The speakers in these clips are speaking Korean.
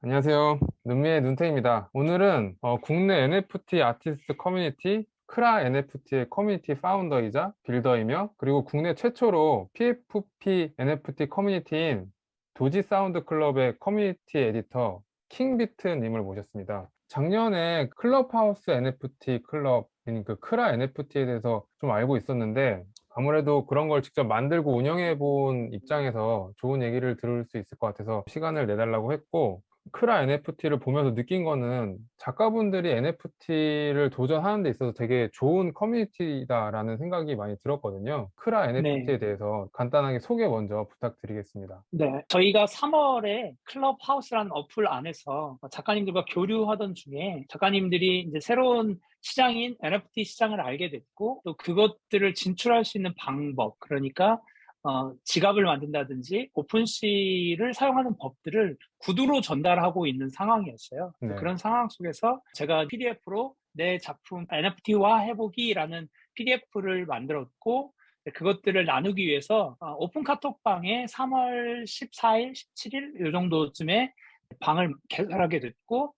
안녕하세요. 눈미의 눈탱입니다. 오늘은 국내 NFT 아티스트 커뮤니티 크라 NFT의 커뮤니티 파운더이자 빌더이며 그리고 국내 최초로 PFP NFT 커뮤니티인 도지 사운드 클럽의 커뮤니티 에디터 킹비트님을 모셨습니다. 작년에 클럽하우스 NFT 클럽인 그 크라 NFT에 대해서 좀 알고 있었는데 아무래도 그런 걸 직접 만들고 운영해 본 입장에서 좋은 얘기를 들을 수 있을 것 같아서 시간을 내달라고 했고, 크라 NFT를 보면서 느낀 거는 작가분들이 NFT를 도전하는 데 있어서 되게 좋은 커뮤니티다라는 생각이 많이 들었거든요. 크라 네, NFT에 대해서 간단하게 소개 먼저 부탁드리겠습니다. 네. 저희가 3월에 클럽하우스라는 어플 안에서 작가님들과 교류하던 중에 작가님들이 이제 새로운 시장인 NFT 시장을 알게 됐고, 또 그것들을 진출할 수 있는 방법, 그러니까 지갑을 만든다든지 오픈시를 사용하는 법들을 구두로 전달하고 있는 상황이었어요. 네. 그런 상황 속에서 제가 PDF로 내 작품 NFT화 해보기라는 PDF를 만들었고, 그것들을 나누기 위해서 오픈 카톡방에 3월 14일, 17일 이 정도쯤에 방을 개설하게 됐고,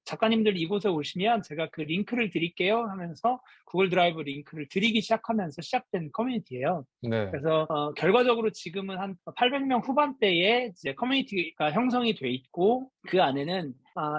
작가님들 이곳에 오시면 제가 그 링크를 드릴게요 하면서 구글 드라이브 링크를 드리기 시작하면서 시작된 커뮤니티예요. 네. 그래서 결과적으로 지금은 한 800명 후반대에 이제 커뮤니티가 형성이 돼 있고, 그 안에는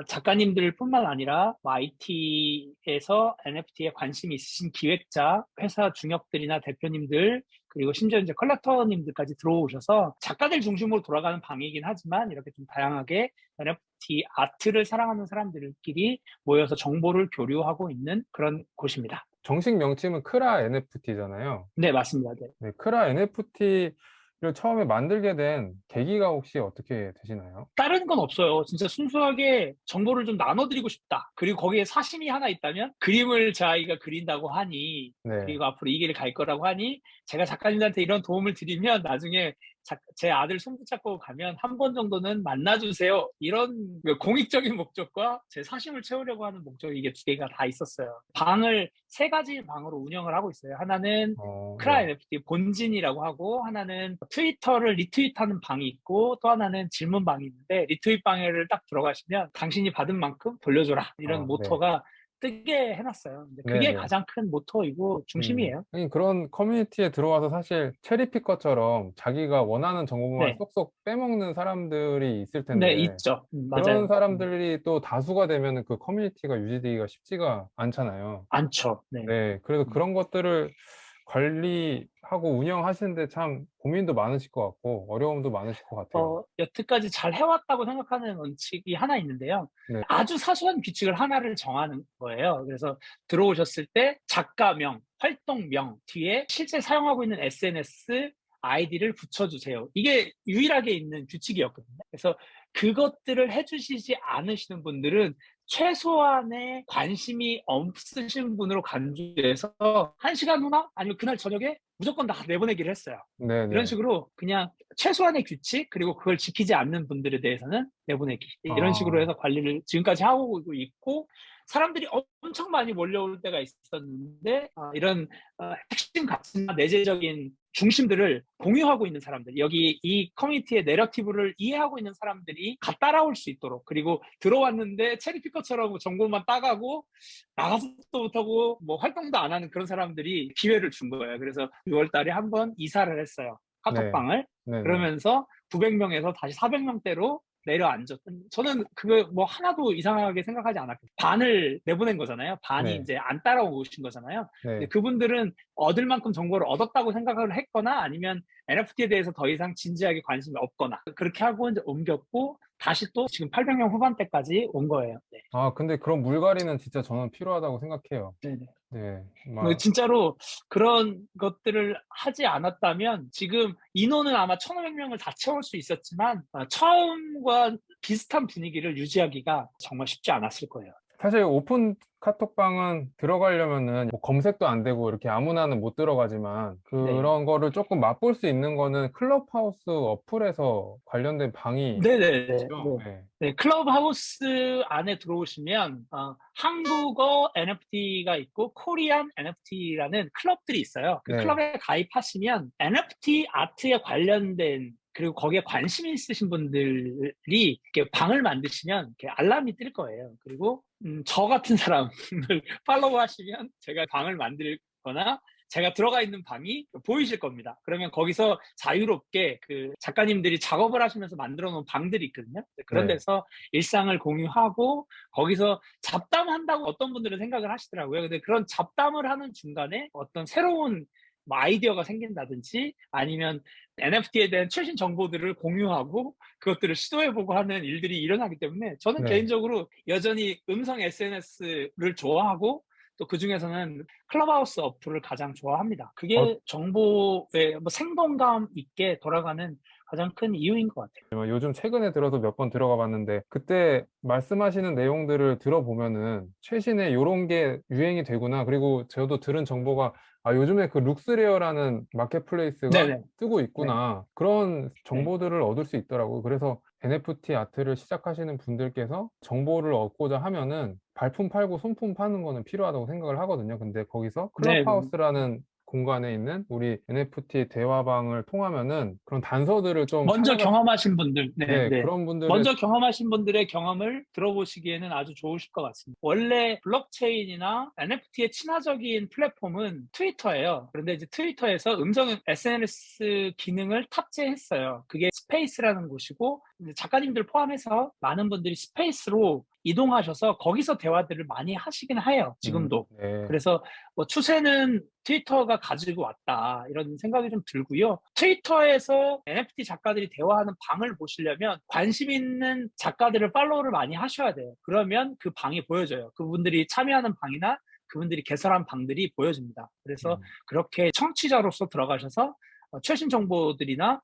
작가님들뿐만 아니라 IT에서 NFT에 관심이 있으신 기획자, 회사 중역들이나 대표님들, 그리고 심지어 이제 컬렉터님들까지 들어오셔서 작가들 중심으로 돌아가는 방이긴 하지만 이렇게 좀 다양하게 NFT 아트를 사랑하는 사람들끼리 모여서 정보를 교류하고 있는 그런 곳입니다. 정식 명칭은 크라 NFT잖아요. 네, 맞습니다. 네. 네, 크라 NFT를 처음에 만들게 된 계기가 혹시 어떻게 되시나요? 다른 건 없어요. 진짜 순수하게 정보를 좀 나눠드리고 싶다. 그리고 거기에 사심이 하나 있다면 그림을 저희가 그린다고 하니, 네. 그리고 앞으로 이 길을 갈 거라고 하니, 제가 작가님들한테 이런 도움을 드리면 나중에 제 아들 손 붙잡고 가면 한 번 정도는 만나주세요. 이런 그 공익적인 목적과 제 사심을 채우려고 하는 목적이 이게 두 개가 다 있었어요. 방을 세 가지 방으로 운영을 하고 있어요. 하나는 크라 네. NFT 본진이라고 하고, 하나는 트위터를 리트윗하는 방이 있고, 또 하나는 질문 방이 있는데, 리트윗 방에를 딱 들어가시면 당신이 받은 만큼 돌려줘라, 이런 네. 모토가 뜨게 해놨어요. 근데 그게 네네. 가장 큰 모토이고 중심이에요. 하긴 그런 커뮤니티에 들어와서 사실 체리피커처럼 자기가 원하는 정보만 네, 쏙쏙 빼먹는 사람들이 있을 네, 텐데, 있죠. 그런 맞아요. 사람들이 또 다수가 되면 그 커뮤니티가 유지되기가 쉽지가 않잖아요. 많죠. 네. 네. 그래서 음. 그런 것들을 관리하고 운영하시는데 참 고민도 많으실 것 같고, 어려움도 많으실 것 같아요. 여태까지 잘 해왔다고 생각하는 원칙이 하나 있는데요. 네. 아주 사소한 규칙을 하나를 정하는 거예요. 그래서 들어오셨을 때 작가명, 활동명 뒤에 실제 사용하고 있는 SNS 아이디를 붙여주세요. 이게 유일하게 있는 규칙이었거든요. 그래서 그것들을 해주시지 않으시는 분들은 최소한의 관심이 없으신 분으로 간주해서 1시간 후나 아니면 그날 저녁에 무조건 다 내보내기를 했어요. 이런 네네. 식으로 그냥 최소한의 규칙, 그리고 그걸 지키지 않는 분들에 대해서는 내보내기. 이런 식으로 아, 해서 관리를 지금까지 하고 있고, 사람들이 엄청 많이 몰려올 때가 있었는데, 이런 핵심 가치나 내재적인 중심들을 공유하고 있는 사람들, 여기 이 커뮤니티의 내러티브를 이해하고 있는 사람들이 가 따라올 수 있도록, 그리고 들어왔는데 체리피커처럼 정보만 따가고 나가서도 못하고 뭐 활동도 안 하는 그런 사람들이 기회를 준 거예요. 그래서 6월 달에 한 번 이사를 했어요. 네. 카톡방을. 네네. 그러면서 900명에서 다시 400명대로 내려앉았던, 저는 그거 뭐 하나도 이상하게 생각하지 않았거든요. 반을 내보낸 거잖아요. 반이 네. 이제 안 따라오신 거잖아요. 근데 네. 그분들은 얻을 만큼 정보를 얻었다고 생각을 했거나, 아니면 NFT에 대해서 더 이상 진지하게 관심이 없거나, 그렇게 하고 이제 옮겼고, 다시 또 지금 800명 후반대까지 온 거예요. 네. 아, 근데 그런 물갈이는 진짜 저는 필요하다고 생각해요. 네네. 네. 근데 막, 진짜로 그런 것들을 하지 않았다면 지금 인원은 아마 1,500명을 다 채울 수 있었지만, 처음과 비슷한 분위기를 유지하기가 정말 쉽지 않았을 거예요. 사실 오픈 카톡방은 들어가려면은 뭐 검색도 안 되고 이렇게 아무나는 못 들어가지만 네. 그런 거를 조금 맛볼 수 있는 거는 클럽하우스 어플에서 관련된 방이 네네네. 네. 있죠. 네. 네, 클럽하우스 안에 들어오시면 한국어 NFT가 있고 코리안 NFT라는 클럽들이 있어요. 그 네. 클럽에 가입하시면 NFT 아트에 관련된 그리고 거기에 관심 있으신 분들이 이렇게 방을 만드시면 이렇게 알람이 뜰 거예요. 그리고 저 같은 사람을 팔로우 하시면 제가 방을 만들거나 제가 들어가 있는 방이 보이실 겁니다. 그러면 거기서 자유롭게 그 작가님들이 작업을 하시면서 만들어 놓은 방들이 있거든요. 그런 네. 데서 일상을 공유하고 거기서 잡담한다고 어떤 분들은 생각을 하시더라고요. 근데 그런 잡담을 하는 중간에 어떤 새로운 뭐 아이디어가 생긴다든지 아니면 NFT에 대한 최신 정보들을 공유하고 그것들을 시도해보고 하는 일들이 일어나기 때문에 저는 네. 개인적으로 여전히 음성 SNS를 좋아하고 또 그중에서는 클럽하우스 어플을 가장 좋아합니다. 어, 그게 정보에 뭐 생동감 있게 돌아가는 가장 큰 이유인 것 같아요. 요즘 최근에 들어서 몇 번 들어가 봤는데 그때 말씀하시는 내용들을 들어보면은 최신에 요런 게 유행이 되구나. 그리고 저도 들은 정보가 요즘에 그 룩스레어라는 마켓플레이스가 네네. 뜨고 네. 있구나. 그런 네. 정보들을 얻을 수 있더라고요. 그래서 NFT 아트를 시작하시는 분들께서 정보를 얻고자 하면은 발품 팔고 손품 파는 거는 필요하다고 생각을 하거든요. 근데 거기서 네네. 클럽하우스라는 공간에 있는 우리 NFT 대화방을 통하면은 그런 단서들을 좀 먼저 찾아갈 경험하신 분들, 네, 네, 네. 그런 분들의, 먼저 경험하신 분들의 경험을 들어보시기에는 아주 좋으실 것 같습니다. 원래 블록체인이나 NFT의 친화적인 플랫폼은 트위터예요. 그런데 이제 트위터에서 음성 SNS 기능을 탑재했어요. 그게 스페이스라는 곳이고, 작가님들 포함해서 많은 분들이 스페이스로 이동하셔서 거기서 대화들을 많이 하시긴 해요. 지금도. 네, 그래서 뭐 추세는 트위터가 가지고 왔다 이런 생각이 좀 들고요. 트위터에서 NFT 작가들이 대화하는 방을 보시려면 관심 있는 작가들을 팔로우를 많이 하셔야 돼요. 그러면 그 방이 보여져요. 그분들이 참여하는 방이나 그분들이 개설한 방들이 보여집니다. 그래서 음, 그렇게 청취자로서 들어가셔서 최신 정보들이나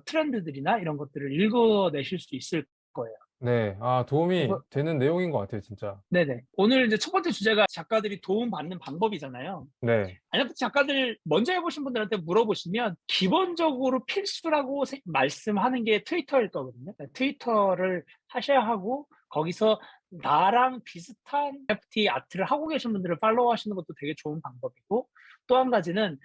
트렌드들이나 이런 것들을 읽어내실 수 있을 거예요. 네, 도움이 그래서 되는 내용인 것 같아요, 진짜. 네네. 오늘 이제 첫 번째 주제가 작가들이 도움받는 방법이잖아요. 네, NFT 작가들 먼저 해보신 분들한테 물어보시면 기본적으로 필수라고 말씀하는 게 트위터일 거거든요. 트위터를 하셔야 하고 거기서 나랑 비슷한 NFT 아트를 하고 계신 분들을 팔로우 하시는 것도 되게 좋은 방법이고 또 한 가지는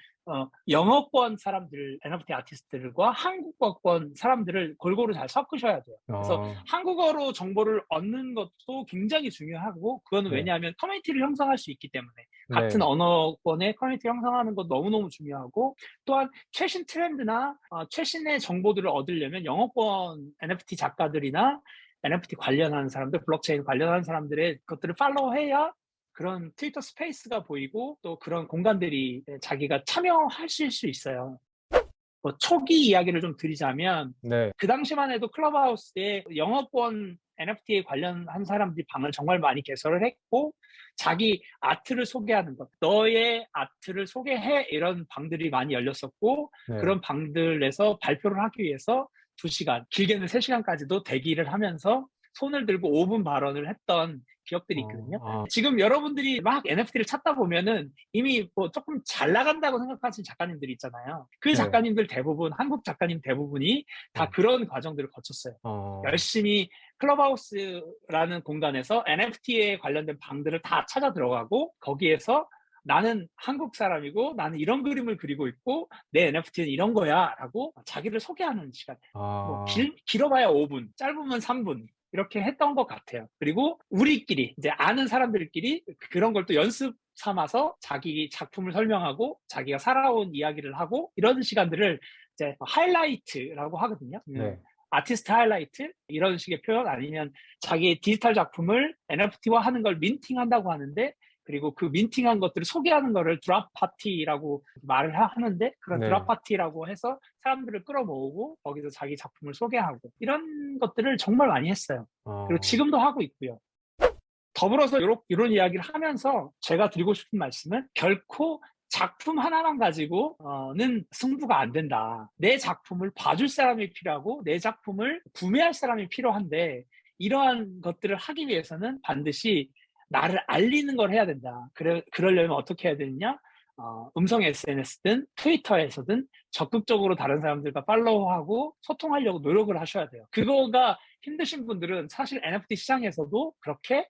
영어권 사람들, NFT 아티스트들과 한국어권 사람들을 골고루 잘 섞으셔야 돼요. 그래서 어, 한국어로 정보를 얻는 것도 굉장히 중요하고 그거는 네, 왜냐하면 커뮤니티를 형성할 수 있기 때문에 같은 네, 언어권의 커뮤니티 형성하는 것 너무너무 중요하고 또한 최신 트렌드나 최신의 정보들을 얻으려면 영어권 NFT 작가들이나 NFT 관련하는 사람들, 블록체인 관련하는 사람들의 것들을 팔로우해야 그런 트위터 스페이스가 보이고 또 그런 공간들이 자기가 참여하실 수 있어요. 뭐 초기 이야기를 좀 드리자면 네, 그 당시만 해도 클럽하우스에 영어권 NFT에 관련한 사람들이 방을 정말 많이 개설을 했고 자기 아트를 소개하는 것, 너의 아트를 소개해 이런 방들이 많이 열렸었고 네, 그런 방들에서 발표를 하기 위해서 2시간, 길게는 3시간까지도 대기를 하면서 손을 들고 5분 발언을 했던 기억들이 있거든요. 어, 지금 여러분들이 막 NFT를 찾다 보면은 이미 뭐 조금 잘 나간다고 생각하시는 작가님들이 있잖아요. 그 네, 작가님들 대부분, 한국 작가님 대부분이 다 네, 그런 과정들을 거쳤어요. 어, 열심히 클럽하우스라는 공간에서 NFT에 관련된 방들을 다 찾아 들어가고 거기에서 나는 한국 사람이고 나는 이런 그림을 그리고 있고 내 NFT는 이런 거야 라고 자기를 소개하는 시간. 뭐 아, 길어봐야 5분, 짧으면 3분 이렇게 했던 것 같아요. 그리고 우리끼리 이제 아는 사람들끼리 그런 걸 또 연습 삼아서 자기 작품을 설명하고 자기가 살아온 이야기를 하고 이런 시간들을 이제 하이라이트라고 하거든요. 네, 아티스트 하이라이트 이런 식의 표현 아니면 자기 디지털 작품을 NFT화 하는 걸 민팅한다고 하는데 그리고 그 민팅한 것들을 소개하는 거를 드랍 파티라고 말을 하는데 그런 드랍 네, 파티라고 해서 사람들을 끌어모으고 거기서 자기 작품을 소개하고 이런 것들을 정말 많이 했어요. 그리고 어, 지금도 하고 있고요. 더불어서 이런 이야기를 하면서 제가 드리고 싶은 말씀은 결코 작품 하나만 가지고는 승부가 안 된다. 내 작품을 봐줄 사람이 필요하고 내 작품을 구매할 사람이 필요한데 이러한 것들을 하기 위해서는 반드시 나를 알리는 걸 해야 된다. 그러려면 어떻게 해야 되느냐? 음성 SNS든 트위터에서든 적극적으로 다른 사람들과 팔로우하고 소통하려고 노력을 하셔야 돼요. 그거가 힘드신 분들은 사실 NFT 시장에서도 그렇게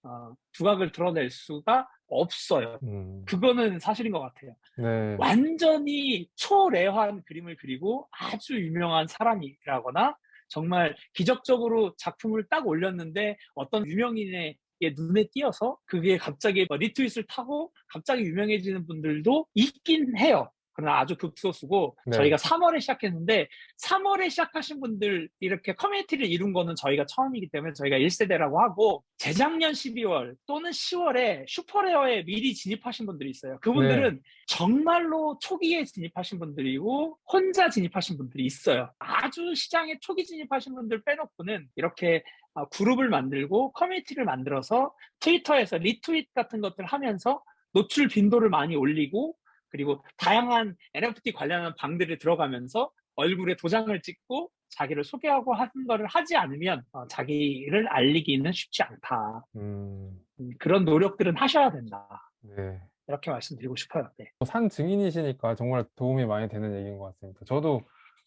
두각을 드러낼 수가 없어요. 그거는 사실인 것 같아요. 네. 완전히 초레어한 그림을 그리고 아주 유명한 사람이라거나 정말 기적적으로 작품을 딱 올렸는데 어떤 유명인의 눈에 띄어서 그게 갑자기 리트윗을 타고 갑자기 유명해지는 분들도 있긴 해요. 그러나 아주 극소수고 네. 저희가 3월에 시작했는데 3월에 시작하신 분들 이렇게 커뮤니티를 이룬 거는 저희가 처음이기 때문에 저희가 1세대라고 하고 재작년 12월 또는 10월에 슈퍼레어에 미리 진입하신 분들이 있어요. 네. 그분들은 정말로 초기에 진입하신 분들이고 혼자 진입하신 분들이 있어요. 아주 시장에 초기 진입하신 분들 빼놓고는 이렇게 그룹을 만들고 커뮤니티를 만들어서 트위터에서 리트윗 같은 것들 하면서 노출 빈도를 많이 올리고 그리고 다양한 NFT 관련한 방들을 들어가면서 얼굴에 도장을 찍고 자기를 소개하고 하는 거를 하지 않으면 자기를 알리기는 쉽지 않다. 음, 그런 노력들은 하셔야 된다. 네. 이렇게 말씀드리고 싶어요. 네. 산 증인이시니까 정말 도움이 많이 되는 얘기인 것 같습니다. 저도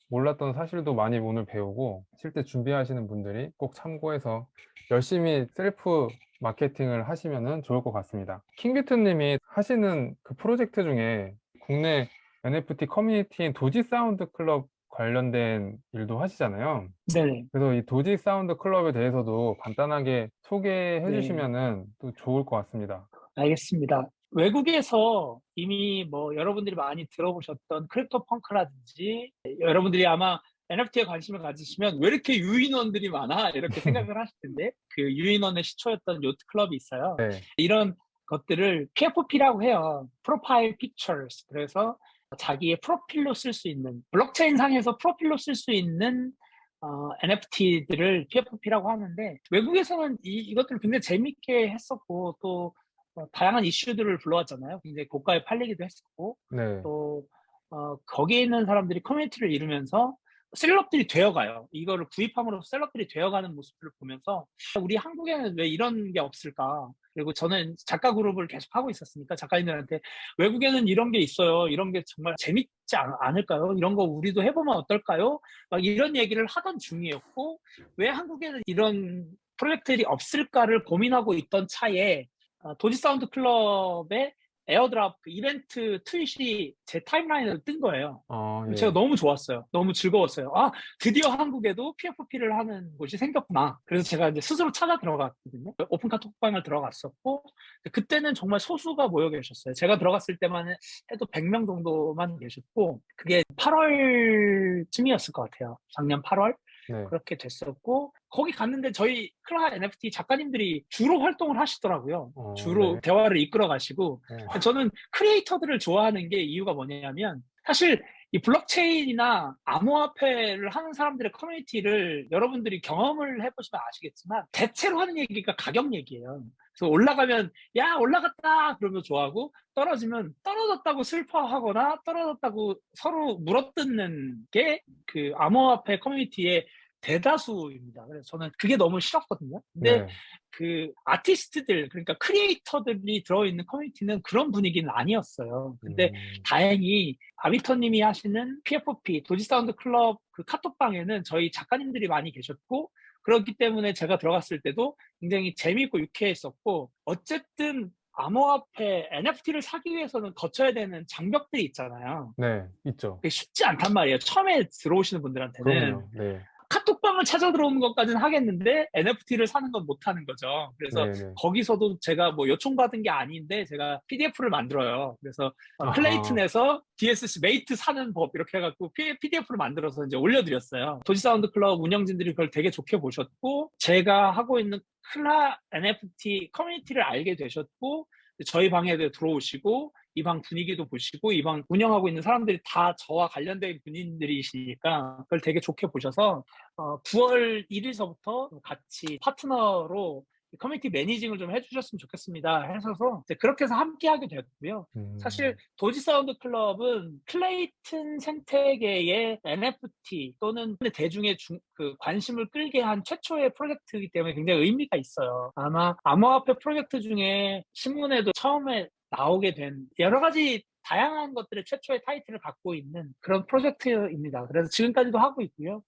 몰랐던 사실도 많이 오늘 배우고 실제 준비하시는 분들이 꼭 참고해서 열심히 셀프 마케팅을 하시면 좋을 것 같습니다. 킹비트님이 하시는 그 프로젝트 중에 국내 NFT 커뮤니티인 도지 사운드 클럽 관련된 일도 하시잖아요. 네네. 그래서 이 도지 사운드 클럽에 대해서도 간단하게 소개해 네. 주시면 또 좋을 것 같습니다. 알겠습니다. 외국에서 이미 뭐 여러분들이 많이 들어보셨던 크립토 펑크라든지 여러분들이 아마 NFT에 관심을 가지시면 왜 이렇게 유인원들이 많아? 이렇게 생각을 하실 텐데 그 유인원의 시초였던 요트 클럽이 있어요. 네. 이런 것들을 PFP라고 해요. 프로파일 픽처스. 그래서 자기의 프로필로 쓸 수 있는 블록체인 상에서 프로필로 쓸 수 있는 NFT들을 PFP라고 하는데 외국에서는 이것들을 굉장히 재밌게 했었고 또 다양한 이슈들을 불러왔잖아요. 굉장히 고가에 팔리기도 했었고 네. 또 거기에 있는 사람들이 커뮤니티를 이루면서 셀럽들이 되어가요. 이거를 구입함으로써 셀럽들이 되어가는 모습을 보면서 우리 한국에는 왜 이런 게 없을까? 그리고 저는 작가 그룹을 계속 하고 있었으니까 작가님들한테 외국에는 이런 게 있어요. 이런 게 정말 재밌지 않을까요? 이런 거 우리도 해보면 어떨까요? 막 이런 얘기를 하던 중이었고 왜 한국에는 이런 프로젝트들이 없을까를 고민하고 있던 차에 도지 사운드 클럽의 에어드랍 그 이벤트 트윗이 제 타임라인에 뜬 거예요. 제가 예. 너무 좋았어요. 너무 즐거웠어요. 드디어 한국에도 PFP를 하는 곳이 생겼구나. 그래서 제가 이제 스스로 찾아 들어갔거든요. 오픈 카톡방을 들어갔었고, 그때는 정말 소수가 모여 계셨어요. 제가 들어갔을 때만 해도 100명 정도만 계셨고, 그게 8월쯤이었을 것 같아요. 작년 8월? 네. 그렇게 됐었고, 거기 갔는데 저희 클라 NFT 작가님들이 주로 활동을 하시더라고요. 주로 네. 대화를 이끌어 가시고, 어, 저는 크리에이터들을 좋아하는 게 이유가 뭐냐면, 사실 이 블록체인이나 암호화폐를 하는 사람들의 커뮤니티를 여러분들이 경험을 해보시면 아시겠지만 대체로 하는 얘기가 가격 얘기예요. 그래서 올라가면 야 올라갔다 그러면 좋아하고 떨어지면 떨어졌다고 슬퍼하거나 떨어졌다고 서로 물어뜯는 게 그 암호화폐 커뮤니티의 대다수입니다. 그래서 저는 그게 너무 싫었거든요. 근데 네. 그 아티스트들 그러니까 크리에이터들이 들어있는 커뮤니티는 그런 분위기는 아니었어요. 근데 음, 다행히 아비터님이 하시는 PFP 도지 사운드 클럽 그 카톡방에는 저희 작가님들이 많이 계셨고 그렇기 때문에 제가 들어갔을 때도 굉장히 재미있고 유쾌했었고 어쨌든 암호화폐 NFT를 사기 위해서는 거쳐야 되는 장벽들이 있잖아요. 네. 있죠. 그게 쉽지 않단 말이에요. 처음에 들어오시는 분들한테는. 그럼요. 네. 카톡방을 찾아 들어오는 것까지는 하겠는데 NFT를 사는 건 못 하는 거죠. 그래서 네네. 거기서도 제가 뭐 요청받은 게 아닌데 제가 PDF를 만들어요. 그래서 아하. 클레이튼에서 DSC 메이트 사는 법 이렇게 해갖고 PDF를 만들어서 이제 올려드렸어요. 도지사운드 클럽 운영진들이 그걸 되게 좋게 보셨고 제가 하고 있는 클라 NFT 커뮤니티를 알게 되셨고 저희 방에도 들어오시고 이 방 분위기도 보시고 이 방 운영하고 있는 사람들이 다 저와 관련된 분인들이시니까 그걸 되게 좋게 보셔서 9월 1일서부터 같이 파트너로 커뮤니티 매니징을 좀 해주셨으면 좋겠습니다. 해서 그렇게 해서 함께 하게 됐고요. 사실 음, 도지 사운드 클럽은 클레이튼 생태계의 NFT 또는 대중의 그 관심을 끌게 한 최초의 프로젝트이기 때문에 굉장히 의미가 있어요. 아마 암호화폐 프로젝트 중에 신문에도 처음에 나오게 된 여러 가지 다양한 것들의 최초의 타이틀을 갖고 있는 그런 프로젝트입니다. 그래서 지금까지도 하고 있고요.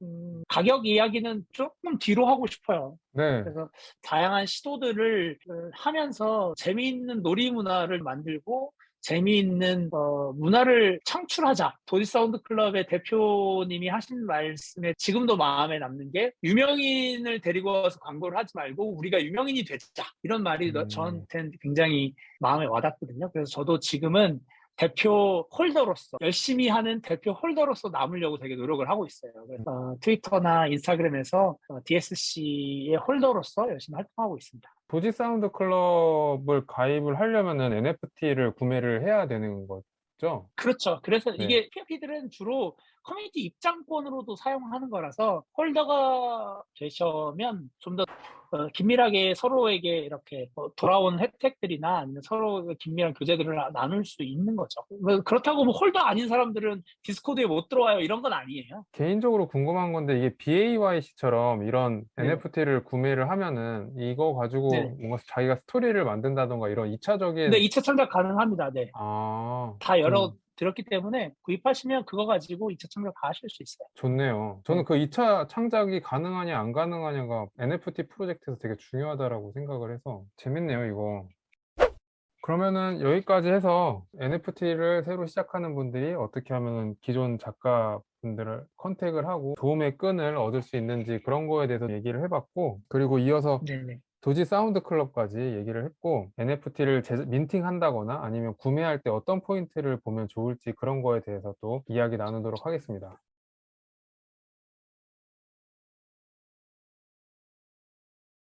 가격 이야기는 조금 뒤로 하고 싶어요. 네. 그래서 다양한 시도들을 하면서 재미있는 놀이 문화를 만들고 재미있는 문화를 창출하자. 도지 사운드 클럽의 대표님이 하신 말씀에 지금도 마음에 남는 게 유명인을 데리고 와서 광고를 하지 말고 우리가 유명인이 되자. 이런 말이 음, 저한테는 굉장히 마음에 와닿거든요. 그래서 저도 지금은 대표 홀더로서 열심히 하는 대표 홀더로서 남으려고 되게 노력을 하고 있어요. 그래서 트위터나 인스타그램에서 DSC의 홀더로서 열심히 활동하고 있습니다. 도지 사운드 클럽을 가입을 하려면은 NFT를 구매를 해야 되는 거죠? 그렇죠. 그래서 네. 이게 PFP들은 주로 커뮤니티 입장권으로도 사용하는 거라서 홀더가 되시면 좀 더 긴밀하게 서로에게 이렇게 돌아오는 혜택들이나 아니면 서로 긴밀한 교제들을 나눌 수 있는 거죠. 그렇다고 뭐 홀더 아닌 사람들은 디스코드에 못 들어와요. 이런 건 아니에요. 개인적으로 궁금한 건데 이게 BAYC처럼 이런 네네. NFT를 구매를 하면은 이거 가지고 네네. 뭔가 자기가 스토리를 만든다던가 이런 근데 2차적인 2차 창작 가능합니다. 네. 다 그럼 들었기 때문에 구입하시면 그거 가지고 2차 창작 다 하실 수 있어요. 좋네요. 저는 네. 그 2차 창작이 가능하냐 안 가능하냐가 NFT 프로젝트에서 되게 중요하다라고 생각을 해서 재밌네요, 이거. 그러면은 여기까지 해서 NFT를 새로 시작하는 분들이 어떻게 하면은 기존 작가분들을 컨택을 하고 도움의 끈을 얻을 수 있는지 그런 거에 대해서 얘기를 해봤고, 그리고 이어서 네네. 도지 사운드 클럽까지 얘기를 했고, NFT를 민팅한다거나 아니면 구매할 때 어떤 포인트를 보면 좋을지 그런 거에 대해서 또 이야기 나누도록 하겠습니다.